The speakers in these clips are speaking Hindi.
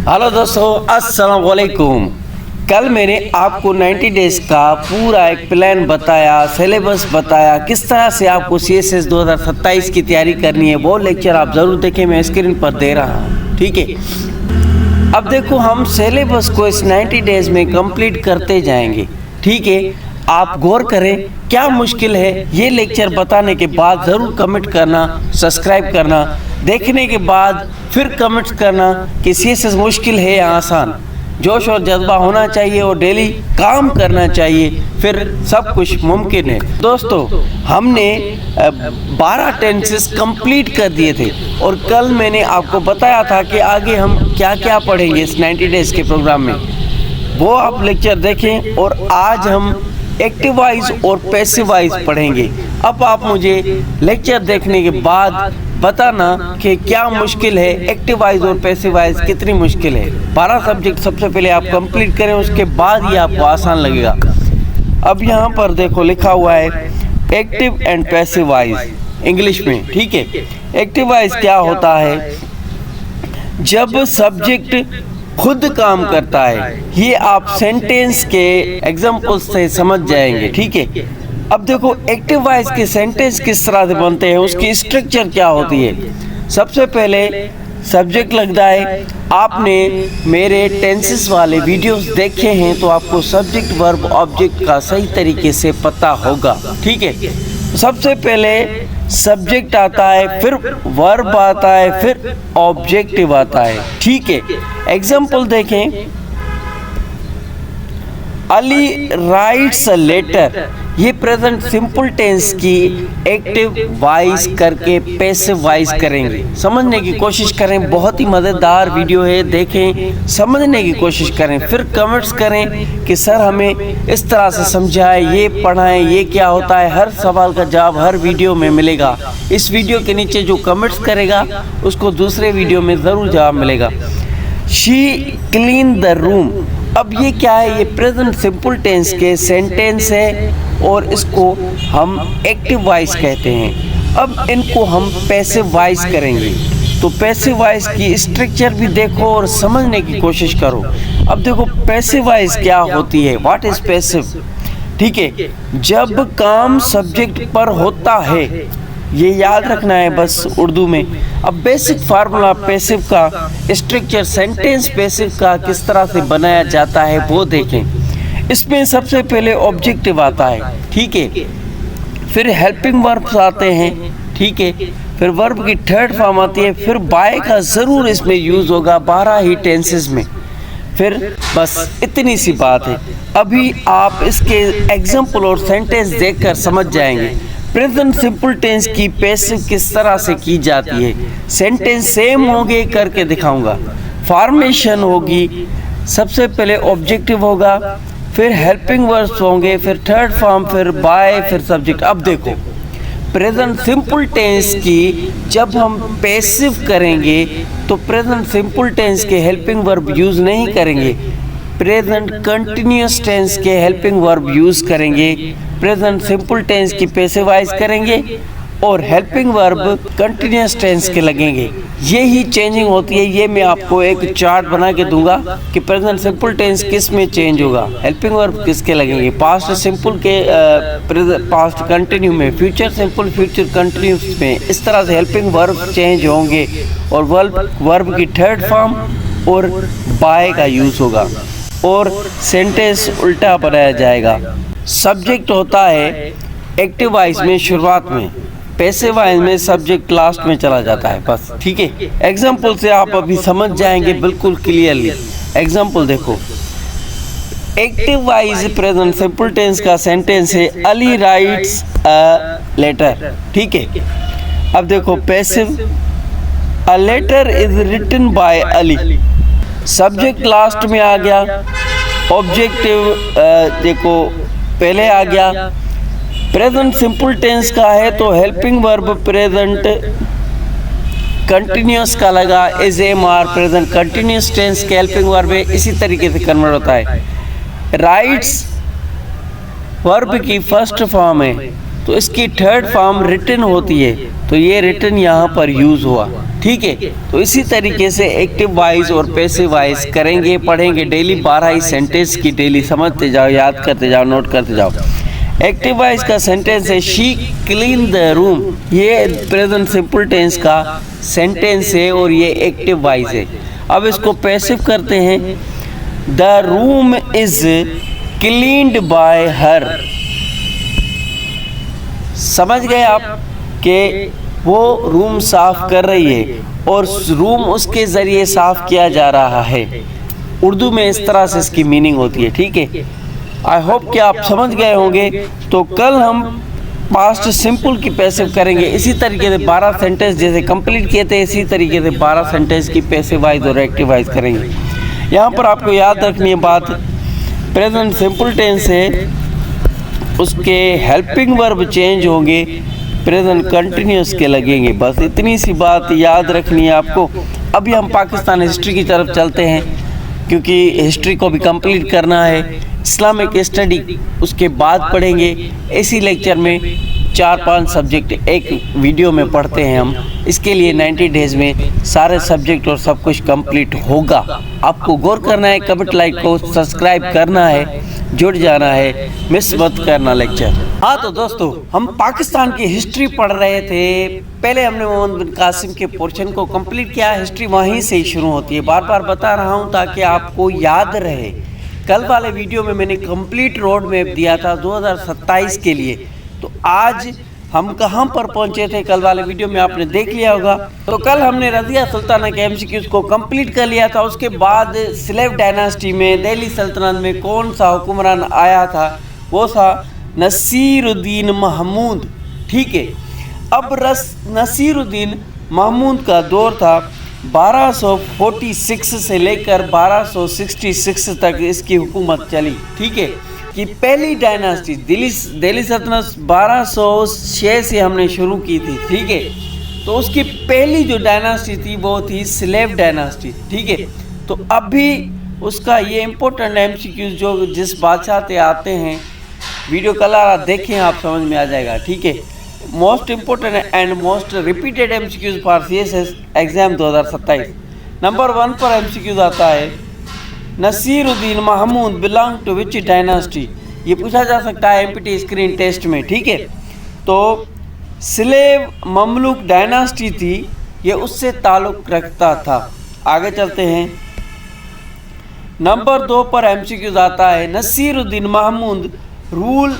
हेलो दोस्तों, अस्सलाम वालेकुम। कल मैंने आपको 90 डेज का पूरा एक प्लान बताया, सिलेबस बताया, किस तरह से आपको CSS 2027 की तैयारी करनी है। वो लेक्चर आप ज़रूर देखें, मैं स्क्रीन पर दे रहा हूँ, ठीक है। अब देखो, हम सिलेबस को इस 90 डेज में कंप्लीट करते जाएंगे, ठीक है। आप गौर करें, क्या मुश्किल है ये लेक्चर बताने के बाद ज़रूर कमेंट करना, सब्सक्राइब करना, देखने के बाद फिर कमेंट्स करना कि CSS मुश्किल है या आसान। जोश और जज्बा होना चाहिए और डेली काम करना चाहिए, फिर सब कुछ मुमकिन है। दोस्तों, हमने 12 टेंसेस कंप्लीट कर दिए थे और कल मैंने आपको बताया था कि आगे हम क्या क्या पढ़ेंगे इस 90 डेज के प्रोग्राम में, वो आप लेक्चर देखें। और आज हम एक्टिव वॉइस और पैसिव वॉइस पढ़ेंगे। अब आप मुझे लेक्चर देखने के बाद बताना कि क्या मुश्किल है, एक्टिव वॉइस और पैसिव वॉइस कितनी मुश्किल है। 12 सब्जेक्ट सबसे पहले आप कंप्लीट करें, उसके बाद ही आपको आसान लगेगा। अब यहाँ पर देखो लिखा हुआ है active and passive voice English में, ठीक है। एक्टिव वॉइस क्या होता है? जब सब्जेक्ट खुद काम करता है। ये आप सेंटेंस के एग्जाम्पल से समझ जाएंगे, ठीक है। अब देखो, एक्टिव वॉइस के सेंटेंस किस तरह से बनते हैं, उसकी स्ट्रक्चर क्या होती है। सबसे पहले सब्जेक्ट लगता है। आपने मेरे टेंसेस वाले वीडियोस देखे हैं तो आपको सब्जेक्ट वर्ब ऑब्जेक्ट का सही तरीके से पता होगा, ठीक है। सबसे पहले सब्जेक्ट आता है, फिर वर्ब आता है, फिर ऑब्जेक्टिव आता है, ठीक है। एग्जाम्पल देखें, अली राइट्स अ लेटर। ये प्रेजेंट सिंपल टेंस की एक्टिव वॉइस करके पैसिव वॉइस करेंगे। समझने की कोशिश करें, बहुत ही मज़ेदार वीडियो है, देखें, समझने की कोशिश करें, फिर कमेंट्स करें कि सर हमें इस तरह से समझाएं, ये पढ़ाएं, ये क्या होता है। हर सवाल का जवाब हर वीडियो में मिलेगा। इस वीडियो के नीचे जो कमेंट्स करेगा उसको दूसरे वीडियो में ज़रूर जवाब मिलेगा। She clean the room. अब ये क्या है? ये प्रेजेंट सिंपल टेंस के सेंटेंस है और इसको हम एक्टिव वॉइस कहते हैं। अब इनको हम पैसिव वॉइस करेंगे, तो पैसिव वॉइस की स्ट्रक्चर भी देखो और समझने की कोशिश करो। अब देखो, पैसिव वॉइस क्या होती है, व्हाट इज पैसिव, ठीक है। जब काम सब्जेक्ट पर होता है, ये याद रखना है बस उर्दू में। अब बेसिक फार्मूला पैसिव का, स्ट्रक्चर सेंटेंस पैसिव का किस तरह से बनाया जाता है वो देखें। इसमें सबसे पहले ऑब्जेक्टिव आता है, ठीक है। फिर हेल्पिंग वर्ब्स आते हैं, ठीक है। फिर वर्ब की थर्ड फॉर्म आती है, फिर बाय का ज़रूर इसमें यूज़ होगा 12 ही टेंसेस में। फिर बस इतनी सी बात है। अभी आप इसके एग्जाम्पल और सेंटेंस देखकर समझ जाएंगे। प्रेजेंट सिंपल टेंस की पैसिव किस तरह से की जाती है। सेंटेंस सेम होंगे, करके दिखाऊंगा। फॉर्मेशन होगी, सबसे पहले ऑब्जेक्टिव होगा, फिर हेल्पिंग वर्ब्स होंगे, फिर थर्ड फॉर्म, फिर बाय, फिर सब्जेक्ट। अब देखो, प्रेजेंट सिंपल टेंस की जब हम पैसिव करेंगे तो प्रेजेंट सिंपल टेंस के हेल्पिंग वर्ब यूज़ नहीं करेंगे, प्रेजेंट कंटिन्यूअस टेंस के हेल्पिंग वर्ब यूज़ करेंगे। प्रेजेंट सिंपल टेंस की पैसिव वॉइस करेंगे और हेल्पिंग वर्ब कंटिन्यूअस टेंस के लगेंगे। ये ही चेंजिंग होती है। ये मैं आपको एक चार्ट बना के दूंगा कि प्रेजेंट सिंपल टेंस किस में चेंज होगा, हेल्पिंग वर्ब किसके लगेंगे, पास्ट सिंपल के पास्ट कंटिन्यू में, फ्यूचर सिंपल फ्यूचर कंटिन्यूस में। इस तरह से हेल्पिंग वर्ब चेंज होंगे और वर्ब की थर्ड फॉर्म और बाय का यूज़ होगा और सेंटेंस उल्टा बनाया जाएगा। सब्जेक्ट होता है एक्टिव वॉइस में शुरुआत में, पैसिव वॉइस में सब्जेक्ट लास्ट में चला जाता है, बस, ठीक है। एग्जाम्पल से आप अभी समझ जाएंगे बिल्कुल क्लियरली। एग्जाम्पल देखो, active voice present simple tense का सेंटेंस है, अली राइट्स अ लेटर, ठीक है। अब देखो passive, a letter is written by Ali. Subject last में आ गया, ऑब्जेक्टिव देखो पहले आ गया। प्रेजेंट सिंपल टेंस का है तो हेल्पिंग वर्ब प्रेजेंट कंटिन्यूअस का लगा, is am are. Present continuous tense के हेल्पिंग वर्ब है, इसी तरीके से कन्वर्ट होता है। राइट्स वर्ब की फर्स्ट फॉर्म है तो इसकी थर्ड फॉर्म रिटन होती है, तो ये रिटर्न यहाँ पर यूज़ हुआ, ठीक है। तो इसी तरीके से एक्टिव वॉइस और पैसिव वॉइस करेंगे, पढ़ेंगे डेली 12 ही सेंटेंस की, डेली समझते जाओ, याद करते जाओ, नोट करते जाओ। एक्टिव वॉइस का सेंटेंस है शी क्लीन द रूम, ये प्रेजेंट सिंपल टेंस का सेंटेंस है और ये एक्टिव वॉइस है। अब इसको पैसिव करते हैं, the room is cleaned bye हर। समझ गए आप कि वो रूम साफ कर रही है और रूम उसके ज़रिए साफ किया जा रहा है। उर्दू में इस तरह से इसकी मीनिंग होती है, ठीक है। आई होप कि आप समझ गए होंगे। तो कल हम पास्ट सिंपल की पैसिव करेंगे, इसी तरीके से 12 सेंटेंस जैसे कंप्लीट किए थे, इसी तरीके से 12 सेंटेंस की पैसिव वॉइस और एक्टिव वॉइस करेंगे। यहाँ पर आपको याद रखनी है बात, प्रेजेंट सिंपल टेंस है, उसके हेल्पिंग वर्ब चेंज होंगे, प्रेजेंट कंटिन्यूस के लगेंगे। बस इतनी सी बात याद रखनी है आपको। अभी हम पाकिस्तान हिस्ट्री की तरफ चलते हैं, क्योंकि हिस्ट्री को भी कंप्लीट करना है। इस्लामिक स्टडी उसके बाद पढ़ेंगे। इसी लेक्चर में 4-5 सब्जेक्ट एक वीडियो में पढ़ते हैं हम। इसके लिए 90 डेज़ में सारे सब्जेक्ट और सब कुछ कंप्लीट होगा। आपको गौर करना है, कमेंट, लाइक को सब्सक्राइब करना है, जुड़ जाना है, मिस मत करना लेक्चर। हाँ तो दोस्तों, हम पाकिस्तान की हिस्ट्री पढ़ रहे थे। पहले हमने मोहम्मद बिन कासिम के पोर्शन को कंप्लीट किया। हिस्ट्री वहीं से ही शुरू होती है, बार बार बता रहा हूँ ताकि आपको याद रहे। कल वाले वीडियो में मैंने कंप्लीट रोड मैप दिया था 2027 के लिए। तो आज हम कहाँ पर पहुँचे थे, कल वाले वीडियो में आपने देख लिया होगा। तो कल हमने रज़िया सुल्ताना के MCQs को कंप्लीट कर लिया था। उसके बाद स्लेव डायनास्टी में दिल्ली सल्तनत में कौन सा हुक्मरान आया था, वो था नसीरुद्दीन महमूद, ठीक है। अब नसीरुद्दीन महमूद का दौर था 1246 से लेकर 1266 तक इसकी हुकूमत चली, ठीक है। कि पहली डायनास्टी दिल्ली सल्तनत 1206 से हमने शुरू की थी, ठीक है। तो उसकी पहली जो डायनास्टी थी वो थी स्लेव डायनास्टी, ठीक है। तो अभी उसका ये इम्पोर्टेंट MCQs जो जिस बादशाह से आते हैं, वीडियो कल देखें, आप समझ में आ जाएगा, ठीक है। Most important and most repeated MCQs for CSS exam 2027। Number 1 पर MCQs आता है Nasiruddin Mahmud belong to which dynasty. ये पूछा जा सकता है MPT स्क्रीन टेस्ट में, ठीक है। तो स्लेव ममलूक डायनास्टी थी, ये उससे ताल्लुक़ रखता था। आगे चलते हैं। नंबर 2 पर MCQs आता है नसीरुद्दीन महमूद रूल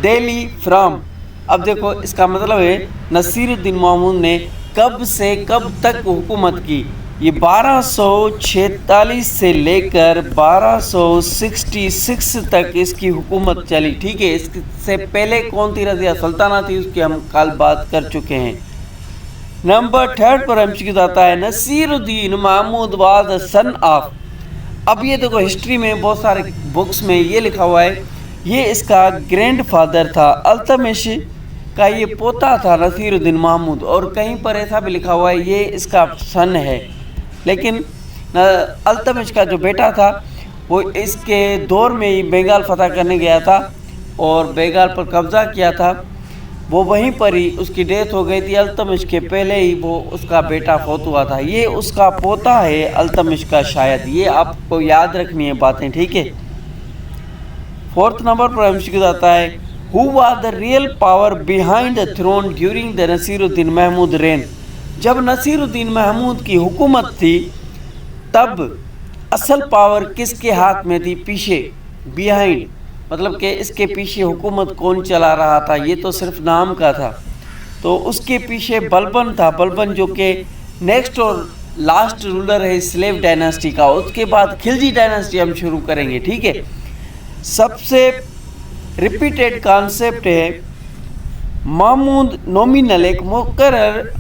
दिल्ली फ्रॉम। अब देखो, इसका मतलब है नसीरुद्दीन महमूद ने कब से कब तक हुकूमत की। ये 1246 से लेकर 1266 तक इसकी हुकूमत चली, ठीक है। इससे पहले कौन थी, रज़िया सुल्ताना थी, उसकी हम कल बात कर चुके हैं। नंबर 3 पर MCQ आता है Nasiruddin Mahmud was son of. अब ये देखो, हिस्ट्री में बहुत सारे बुक्स में ये लिखा हुआ है, ये इसका ग्रैंडफादर था, अल्तमिश का ये पोता था नसीरुद्दीन महमूद। और कहीं पर ऐसा भी लिखा हुआ है ये इसका सन है, लेकिन अल्तमिश का जो बेटा था वो इसके दौर में ही बंगाल फतह करने गया था और बंगाल पर कब्ज़ा किया था। वो वहीं पर ही उसकी डेथ हो गई थी। अल्तमिश के पहले ही वो उसका बेटा फौत हुआ था। ये उसका पोता है अल्तमिश का, शायद। ये आपको याद रखनी है बातें, ठीक है। 4th नंबर पर MCQ आता है who was the real power behind the throne during the Nasiruddin Mahmud reign. जब नसीरुद्दीन महमूद की हुकूमत थी तब असल पावर किसके हाथ में थी, पीछे, बिहाइंड, मतलब कि इसके पीछे हुकूमत कौन चला रहा था, ये तो सिर्फ नाम का था। तो उसके पीछे बलबन था, बलबन जो कि नेक्स्ट और लास्ट रूलर है स्लेव डायनास्टी का। उसके बाद खिलजी डायनास्टी हम शुरू करेंगे, ठीक है। सबसे रिपीटेड कॉन्सेप्ट है महमूद नॉमिनल एक मुकर्रर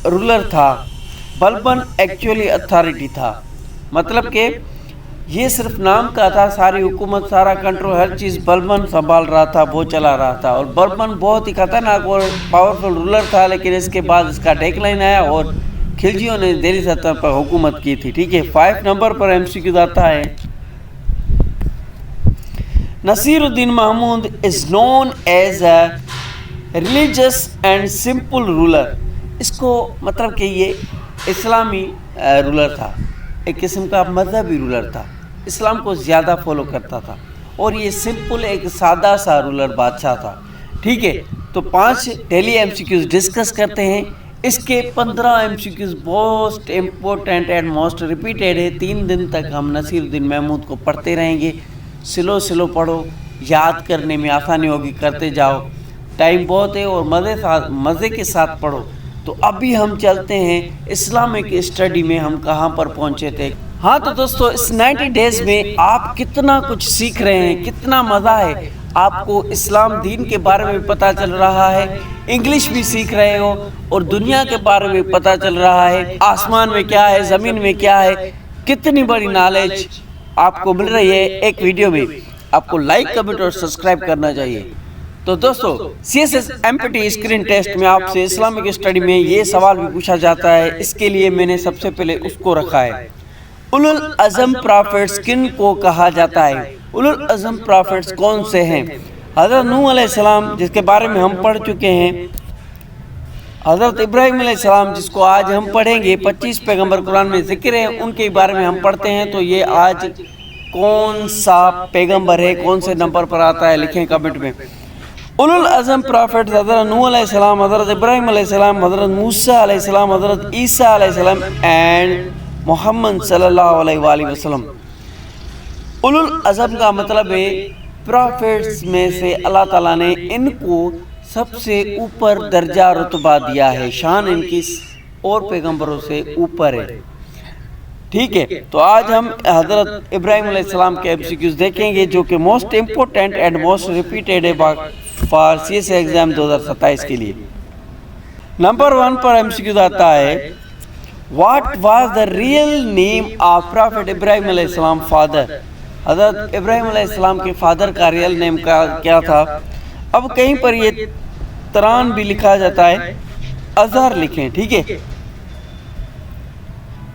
रूलर था, बलबन एक्चुअली अथॉरिटी था। मतलब कि ये सिर्फ नाम का था, सारी हुकूमत, सारा कंट्रोल, हर चीज़ बलबन संभाल रहा था, वो चला रहा था। और बलबन बहुत ही खतरनाक और पावरफुल रूलर था, लेकिन इसके बाद इसका डेक्लाइन आया और खिलजियों ने दिल्ली सतह पर हुकूमत की थी, ठीक है। 5 नंबर पर MCQ आता है Nasiruddin Mahmud is known as a religious and simple ruler, इसको मतलब कि ये इस्लामी रूलर था, एक किस्म का मजहबी रूलर था, इस्लाम को ज़्यादा फॉलो करता था और ये सिंपल एक सादा सा रूलर बादशाह था। ठीक है, तो 5 डेली एमसीक्यूज डिस्कस करते हैं। इसके 15 MCQs most important and most repeated है। 3 दिन तक हम नसीरुद्दीन महमूद को पढ़ते रहेंगे। स्लो पढ़ो, याद करने में आसानी होगी, करते जाओ, टाइम बहुत है और मज़े के साथ पढ़ो। तो अभी हम चलते हैं इस्लामिक स्टडी में, हम कहाँ पर पहुँचे थे। हाँ तो दोस्तों, इस 90 डेज़ में आप कितना कुछ सीख रहे हैं, कितना मज़ा है, आपको इस्लाम दीन के बारे में पता चल रहा है, इंग्लिश भी सीख रहे हो और दुनिया के बारे में पता चल रहा है, आसमान में क्या है, ज़मीन में क्या है, कितनी बड़ी नॉलेज आपको मिल रही है एक वीडियो में। आपको लाइक, कमेंट और सब्सक्राइब करना चाहिए। तो दोस्तों, CSS MPT स्क्रीन टेस्ट में आपसे इस्लामिक स्टडी में ये सवाल भी पूछा जाता है। इसके लिए मैंने सबसे पहले उसको रखा है, उलुल अज़म प्रॉफिट्स किन को कहा जाता है? उलुल अज़म प्रॉफिट्स कौन से हैं? हज़रत नूह अलैहिस्सलाम, जिसके बारे में हम पढ़ चुके हैं, हज़रत इब्राहीम अलैहिस्सलाम, जिसको आज हम पढ़ेंगे, 25 पैगंबर कुरान में जिक्र है, उनके बारे में हम पढ़ते हैं। तो ये आज कौन सा पैगंबर है, कौन से नंबर पर आता है, लिखें कमेंट में। उलुल अज़म प्रॉफिट्स हज़रत नूह अलैहिस्सलाम, हज़रत इब्राहीम अलैहिस्सलाम, हज़रत मूसा अलैहिस्सलाम, हज़रत ईसा अलैहिस्सलाम एंड मोहम्मद सल्लल्लाहु अलैहि वसल्लम। उलुल अज़म का मतलब है प्रॉफिट्स में से अल्लाह ताला ने इनको सबसे ऊपर दर्जा रुतबा दिया है, शान इनकी और पैगंबरों से ऊपर है। ठीक है, तो आज हम हज़रत इब्राहीम अलैहिस्सलाम के एमसीक्यूज देखेंगे, जो कि most important and most repeated है फॉर CSS एग्जाम 2027 के लिए। नंबर 1 पर एमसीक्यूज आता है, what was the real name of profit Ibrahim अलैहिस्सलाम फादर? हज़रत इब्राहीम अलैहिस्सलाम के फादर का रियल नेम का क्या था? अब कहीं पर ये तरान भी लिखा जाता है, अज़हर लिखें। ठीक है,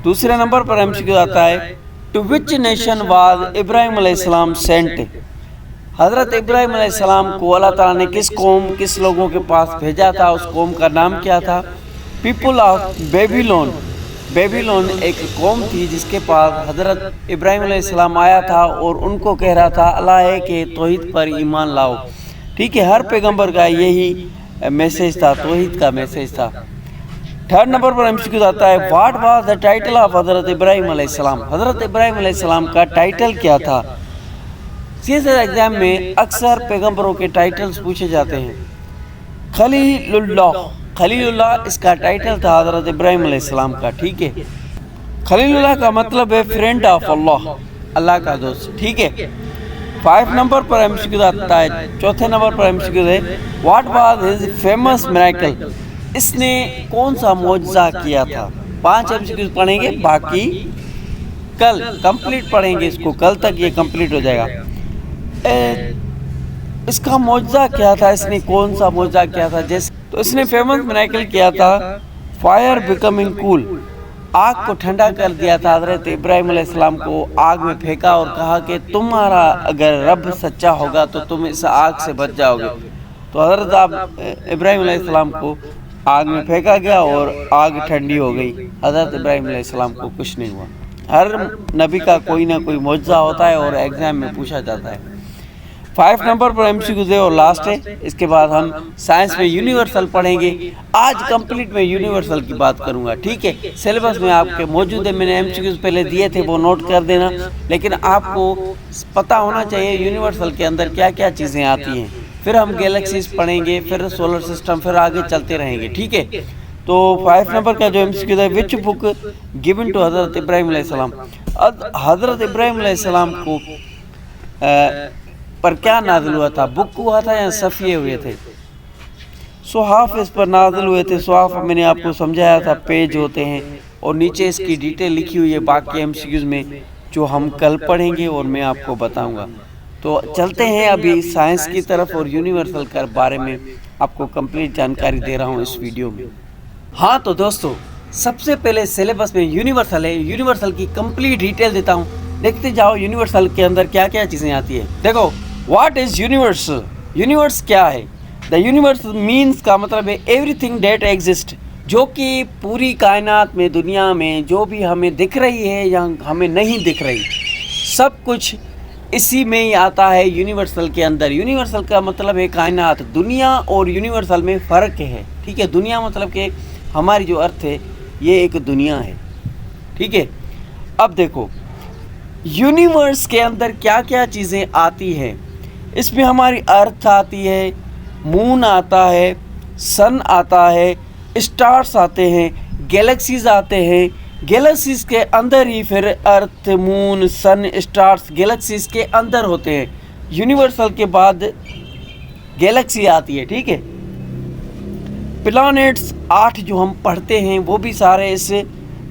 दूसरे नंबर पर एमसीक्यू आता है, to which nation was Ibrahim अलैहिस्सलाम सेंट? हज़रत इब्राहीम अलैहिस्सलाम को अल्लाह ताला ने किस कौम, किस लोगों के पास भेजा था? उस कौम का नाम क्या था? People of Babylon. बेबीलोन एक कौम थी जिसके पास हज़रत इब्राहीम अलैहिस्सलाम आया था और उनको कह रहा था अल्लाह के तौहीद पर ईमान लाओ। ठीक है, हर पैगंबर का यही मैसेज था, तौहीद का मैसेज था। थर्ड नंबर पर एमसीक्यू आता है, what was the title of हज़रत इब्राहीम अलैहिस्सलाम? हज़रत इब्राहीम अलैहिस्सलाम का टाइटल क्या था? CSS एग्जाम में अक्सर पैगंबरों के टाइटल्स पूछे जाते हैं। खलीलुल्लाह, खलीलुल्लाह इसका टाइटल था हज़रत इब्राहीम अलैहिस्सलाम का। ठीक है, खलीलुल्लाह का मतलब है फ्रेंड ऑफ अल्लाह, अल्लाह का दोस्त। ठीक है, 5 नंबर पर एमसीक्यू आता है, चौथे नंबर पर एमसीक्यू है, what was his famous miracle? इसने कौन सा मौजज़ा किया था? 5 एमसीक्यू पढ़ेंगे, बाकी कल कंप्लीट पढ़ेंगे, इसको कल तक ये कंप्लीट हो जाएगा। इसका मौजज़ा क्या था? इसने कौन सा मौजज़ा किया था? जैसे तो इसने फेमस मिरेकल किया था फायर बिकमिंग कूल, आग को ठंडा कर दिया था। हज़रत इब्राहीम अलैहिस्सलाम को आग में फेंका और कहा कि तुम्हारा अगर रब सच्चा होगा तो तुम इस आग से बच जाओगे। तो हज़रत इब्राहीम अलैहिस्सलाम को आग में फेंका गया और आग ठंडी हो गई। हज़रत इब्राहीम अलैहिस्सलाम को कुछ नहीं हुआ। हर नबी का कोई ना कोई मौजज़ा होता है और एग्ज़ाम में पूछा जाता है। 5 नंबर पर एमसीक्यू है और लास्ट है। इसके बाद हम साइंस में यूनिवर्सल पढ़ेंगे। आज कंप्लीट में यूनिवर्सल की बात करूंगा। ठीक है, सिलेबस में आपके मौजूद है, मैंने एमसीक्यूज पहले दिए थे, वो नोट कर देना। लेकिन आपको पता होना चाहिए यूनिवर्सल के अंदर क्या क्या चीज़ें आती हैं। फिर हम गैलेक्सीज पढ़ेंगे, फिर सोलर सिस्टम, फिर आगे चलते रहेंगे। ठीक है, तो 5 नंबर का जो एमसीक्यू है, विच बुक गिवन टू हज़रत इब्राहीम अलैहिस्सलाम? हज़रत इब्राहीम अलैहिस्सलाम को पर क्या नाज़िल हुआ था? बुक हुआ था या सफ़िये हुए थे? सुहाफ इस पर नाज़िल हुए थे। सुहाफ मैंने आपको समझाया था, पेज होते हैं और नीचे इसकी डिटेल लिखी हुई है बाकी एमसीक्यूज में, जो हम कल पढ़ेंगे और मैं आपको बताऊंगा। तो चलते हैं अभी साइंस की तरफ और यूनिवर्सल के बारे में आपको कंप्लीट जानकारी दे रहा हूँ इस वीडियो में। हाँ तो दोस्तों, सबसे पहले सिलेबस में यूनिवर्सल है, यूनिवर्सल की कंप्लीट डिटेल देता हूँ, देखते जाओ यूनिवर्सल के अंदर क्या क्या चीज़ें आती है। देखो, व्हाट इज़ यूनिवर्स? यूनिवर्स क्या है? द यूनिवर्स मीन्स का मतलब है एवरीथिंग डेट एग्जिस्ट, जो कि पूरी कायनात में, दुनिया में जो भी हमें दिख रही है या हमें नहीं दिख रही, सब कुछ इसी में ही आता है, यूनिवर्सल के अंदर। यूनिवर्सल का मतलब है कायनात। दुनिया और यूनिवर्सल में फ़र्क है, ठीक है। दुनिया मतलब कि हमारी जो अर्थ है ये एक दुनिया है, ठीक है। अब देखो यूनिवर्स के अंदर क्या क्या चीज़ें आती हैं। इसमें हमारी अर्थ आती है, मून आता है, सन आता है, स्टार्स आते हैं, गैलेक्सीज आते हैं। गैलेक्सीज के अंदर ही फिर अर्थ, मून, सन, स्टार्स गैलेक्सीज के अंदर होते हैं। यूनिवर्सल के बाद गैलेक्सी आती है, ठीक है। प्लैनेट्स 8 जो हम पढ़ते हैं वो भी सारे इस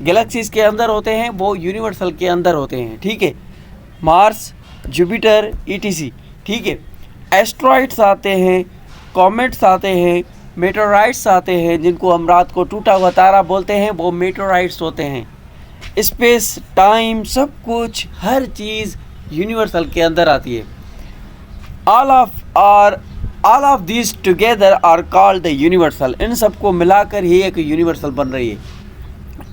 गैलेक्सीज के अंदर होते हैं, वो यूनिवर्सल के अंदर होते हैं, ठीक है। मार्स, जुपिटर, ईटीसी, ठीक है। एस्ट्रॉइड्स आते हैं, कॉमेट्स आते हैं, मेटेराइट्स आते हैं, जिनको हम रात को टूटा हुआ तारा बोलते हैं, वो मेटेराइट्स होते हैं। स्पेस, टाइम, सब कुछ, हर चीज़ यूनिवर्सल के अंदर आती है। All of this together are called the universal. इन सबको मिलाकर ही एक यूनिवर्सल बन रही है।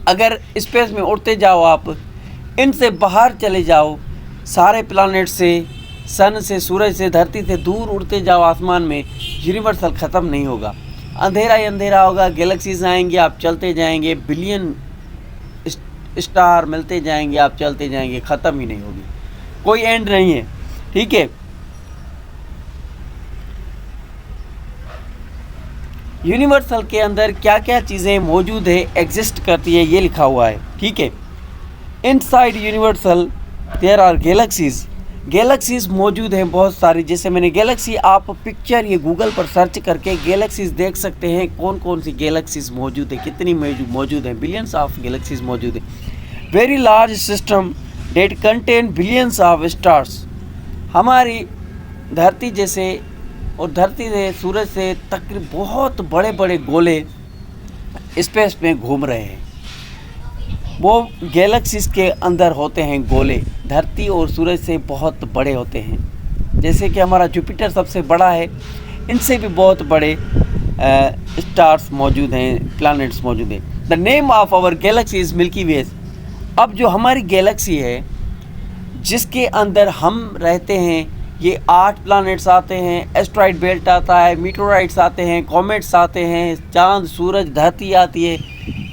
अगर स्पेस में उड़ते जाओ आप, इनसे बाहर चले जाओ, सारे प्लैनेट से, सन से, सूरज से, धरती से दूर उड़ते जाओ आसमान में, यूनिवर्सल ख़त्म नहीं होगा। अंधेरा ही अंधेरा होगा, गैलेक्सीज आएंगे, आप चलते जाएंगे, बिलियन स्टार मिलते जाएंगे, आप चलते जाएंगे, ख़त्म ही नहीं होगी, कोई एंड नहीं है, ठीक है। यूनिवर्सल के अंदर क्या क्या चीज़ें मौजूद है, एग्जिस्ट करती है, ये लिखा हुआ है, ठीक है। Inside universal there are galaxies. Galaxies मौजूद हैं बहुत सारी। जैसे मैंने गैलेक्सी, आप पिक्चर ये गूगल पर सर्च करके गैलेक्सीज देख सकते हैं, कौन कौन सी गैलेक्सीज मौजूद है, कितनी मौजूद हैं, बिलियंस ऑफ गैलेक्सीज मौजूद है। Very large system that contain billions of stars. हमारी धरती जैसे और धरती से, सूरज से तकरीबन बहुत बड़े बड़े गोले स्पेस में घूम रहे हैं, वो गैलेक्सीज के अंदर होते हैं गोले। धरती और सूरज से बहुत बड़े होते हैं। जैसे कि हमारा जुपिटर सबसे बड़ा है, इनसे भी बहुत बड़े स्टार्स मौजूद हैं, प्लैनेट्स मौजूद हैं। The name of our galaxy is Milky Way. अब जो हमारी गैलेक्सी है जिसके अंदर हम रहते हैं, ये 8 प्लैनेट्स आते हैं, एस्ट्रॉइड बेल्ट आता है, मीटोराइट्स आते हैं, कॉमेट्स आते हैं, चांद, सूरज, धरती आती है,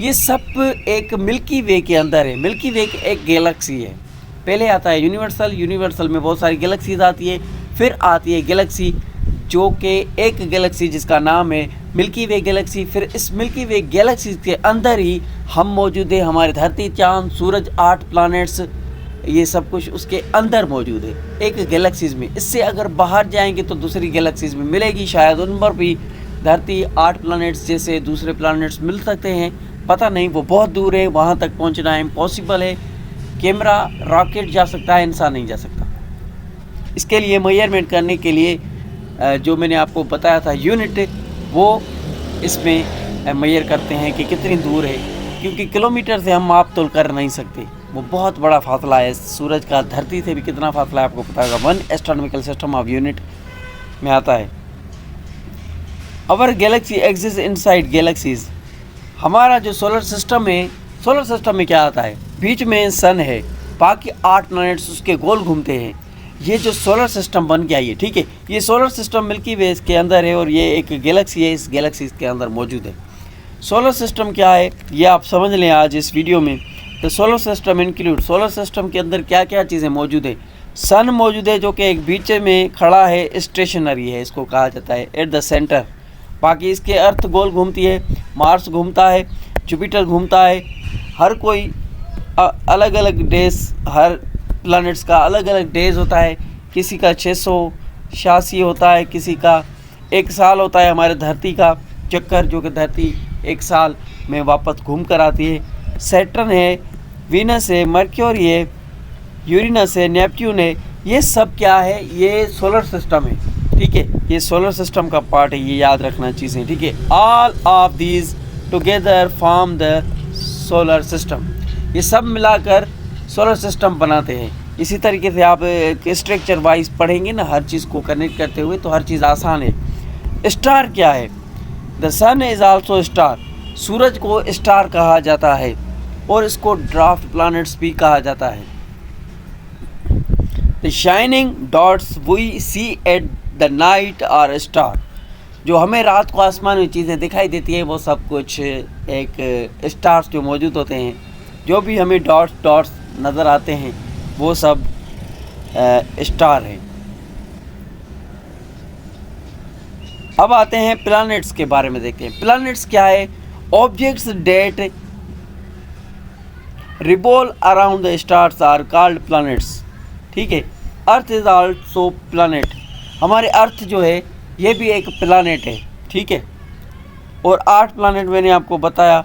ये सब एक मिल्की वे के अंदर है। मिल्की वे एक गैलेक्सी है। पहले आता है यूनिवर्सल, यूनिवर्सल में बहुत सारी गैलेक्सीज आती है, फिर आती है गैलेक्सी, जो कि एक गैलेक्सी जिसका नाम है मिल्की वे गैलेक्सी। फिर इस मिल्की वे गैलेक्सी के अंदर ही हम मौजूद है, हमारी धरती, चांद, सूरज, 8 प्लैनेट्स, ये सब कुछ उसके अंदर मौजूद है एक गैलेक्सीज में। इससे अगर बाहर जाएंगे तो दूसरी गैलेक्सीज में मिलेगी, शायद उन पर भी धरती, 8 प्लैनेट्स जैसे दूसरे प्लैनेट्स मिल सकते हैं, पता नहीं, वो बहुत दूर है, वहाँ तक पहुँचना इम्पॉसिबल है। कैमरा, रॉकेट जा सकता है, इंसान नहीं जा सकता। इसके लिए मेजरमेंट करने के लिए जो मैंने आपको बताया था यूनिट, वो इसमें मेजर करते हैं कि कितनी दूर है, क्योंकि किलोमीटर से हम माप तोल कर नहीं सकते, वो बहुत बड़ा फासला है। सूरज का धरती से भी कितना फासला है आपको पता होगा, 1 एस्ट्रोनॉमिकल सिस्टम ऑफ यूनिट में आता है। अवर गैलेक्सी एग्जिस्ट इनसाइड गैलेक्सीज। हमारा जो सोलर सिस्टम है, सोलर सिस्टम में क्या आता है, बीच में सन है, बाकी 8 प्लैनेट्स उसके गोल घूमते हैं। ये जो सोलर सिस्टम बन गया ये, ठीक है, ये सोलर सिस्टम मिल्की वे के अंदर है और ये एक गैलेक्सी है, इस गैलेक्सी के अंदर मौजूद है। सोलर सिस्टम क्या है ये आप समझ लें आज इस वीडियो में। तो solar system include, solar system के अंदर क्या क्या चीज़ें मौजूद है। सन मौजूद है जो कि एक बीच में खड़ा है, स्टेशनरी है, इसको कहा जाता है एट द सेंटर। बाकी इसके अर्थ गोल घूमती है, मार्स घूमता है, जुपिटर घूमता है। हर कोई अलग अलग डेज, हर प्लैनेट्स का अलग अलग डेज होता है। किसी का 686 होता है, किसी का 1 साल होता है। हमारे धरती का चक्कर, जो कि धरती 1 साल में वापस घूम कर आती है। सैटर्न है, वीनस है, मर्क्यूरी है, यूरेनस है, नेपट्यून है। ये सब क्या है, ये सोलर सिस्टम है, ठीक है, ये सोलर सिस्टम का पार्ट है, ये याद रखना चीज़ें, ठीक है। All of these together form the solar system. ये सब मिलाकर सोलर सिस्टम बनाते हैं। इसी तरीके से आप स्ट्रक्चर वाइज पढ़ेंगे ना, हर चीज़ को कनेक्ट करते हुए, तो हर चीज़ आसान है। स्टार क्या है? The sun is also star. सूरज को स्टार कहा जाता है और इसको ड्वार्फ प्लैनेट्स भी कहा जाता है। The shining dots we see at the night are star. जो हमें रात को आसमान में चीज़ें दिखाई देती है वो सब कुछ एक स्टार्स जो मौजूद होते हैं। जो भी हमें डॉट्स नज़र आते हैं वो सब स्टार हैं। अब आते हैं प्लैनेट्स के बारे में देखते हैं। प्लैनेट्स क्या है? Objects that revolve around the stars are called planets. ठीक है। Earth is also planet. हमारे अर्थ जो है ये भी एक प्लैनेट है। ठीक है। और 8 प्लैनेट मैंने आपको बताया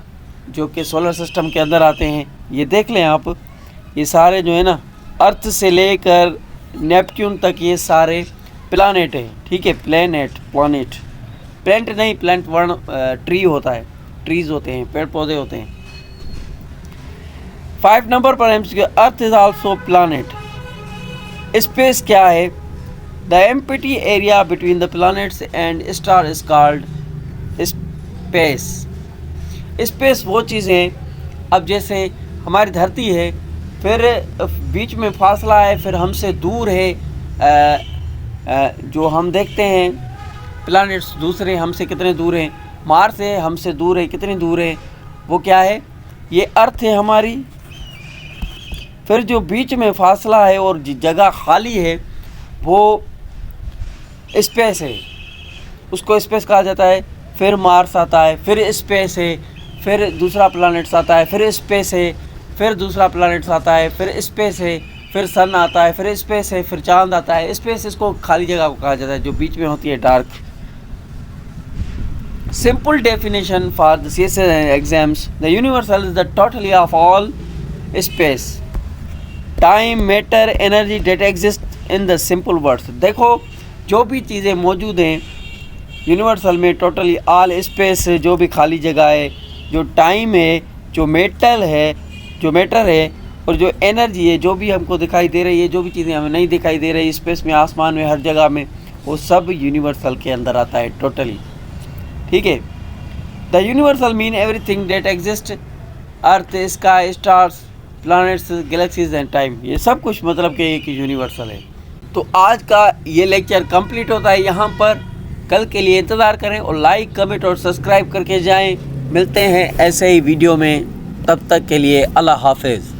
जो कि सोलर सिस्टम के अंदर आते हैं। ये देख लें आप, ये सारे जो है ना, अर्थ से लेकर नेपट्यून तक ये सारे प्लैनेट हैं। ठीक है। प्लैनेट नहीं, प्लांट वर्ण ट्री होता है, ट्रीज होते हैं, पेड़ पौधे होते हैं। 5 नंबर पर अर्थ इज आल्सो प्लैनेट। स्पेस क्या है? The empty area between the planets and star is called space. Space वो चीज़ है, अब जैसे हमारी धरती है, फिर बीच में फासला है, फिर हमसे दूर है जो हम देखते हैं प्लैनेट्स दूसरे हमसे कितने दूर हैं। मार्स है हमसे दूर है, कितनी दूर है, वो क्या है? ये अर्थ है हमारी। फिर जो बीच में फासला है और जगह खाली है वो स्पेस है, उसको स्पेस कहा जाता है। फिर मार्स आता है, फिर स्पेस है, फिर दूसरा प्लैनेट्स आता है, फिर स्पेस है, फिर दूसरा प्लैनेट्स आता है, फिर स्पेस है, फिर सन आता है, फिर स्पेस है, फिर चांद आता है। स्पेस इसको खाली जगह को कहा जाता है जो बीच में होती है, dark. Simple definition for the CSS exams: the universal is the totally off all space, time, matter, energy date exist in the simple words. देखो जो भी चीज़ें मौजूद हैं यूनिवर्सल में, टोटली ऑल स्पेस, जो भी खाली जगह है, जो टाइम है, जो मैटर है और जो एनर्जी है, जो भी हमको दिखाई दे रही है, जो भी चीज़ें हमें नहीं दिखाई दे रही स्पेस में, आसमान में, हर जगह में, वो सब यूनिवर्सल के अंदर आता है टोटली। ठीक है। The universal mean everything that exist, earth, sky, stars, planets, galaxies and time. ये सब कुछ मतलब कि एक यूनिवर्सल है। तो आज का ये लेक्चर कंप्लीट होता है यहाँ पर। कल के लिए इंतज़ार करें और लाइक, कमेंट और सब्सक्राइब करके जाएं। मिलते हैं ऐसे ही वीडियो में, तब तक के लिए अल्लाह हाफिज़।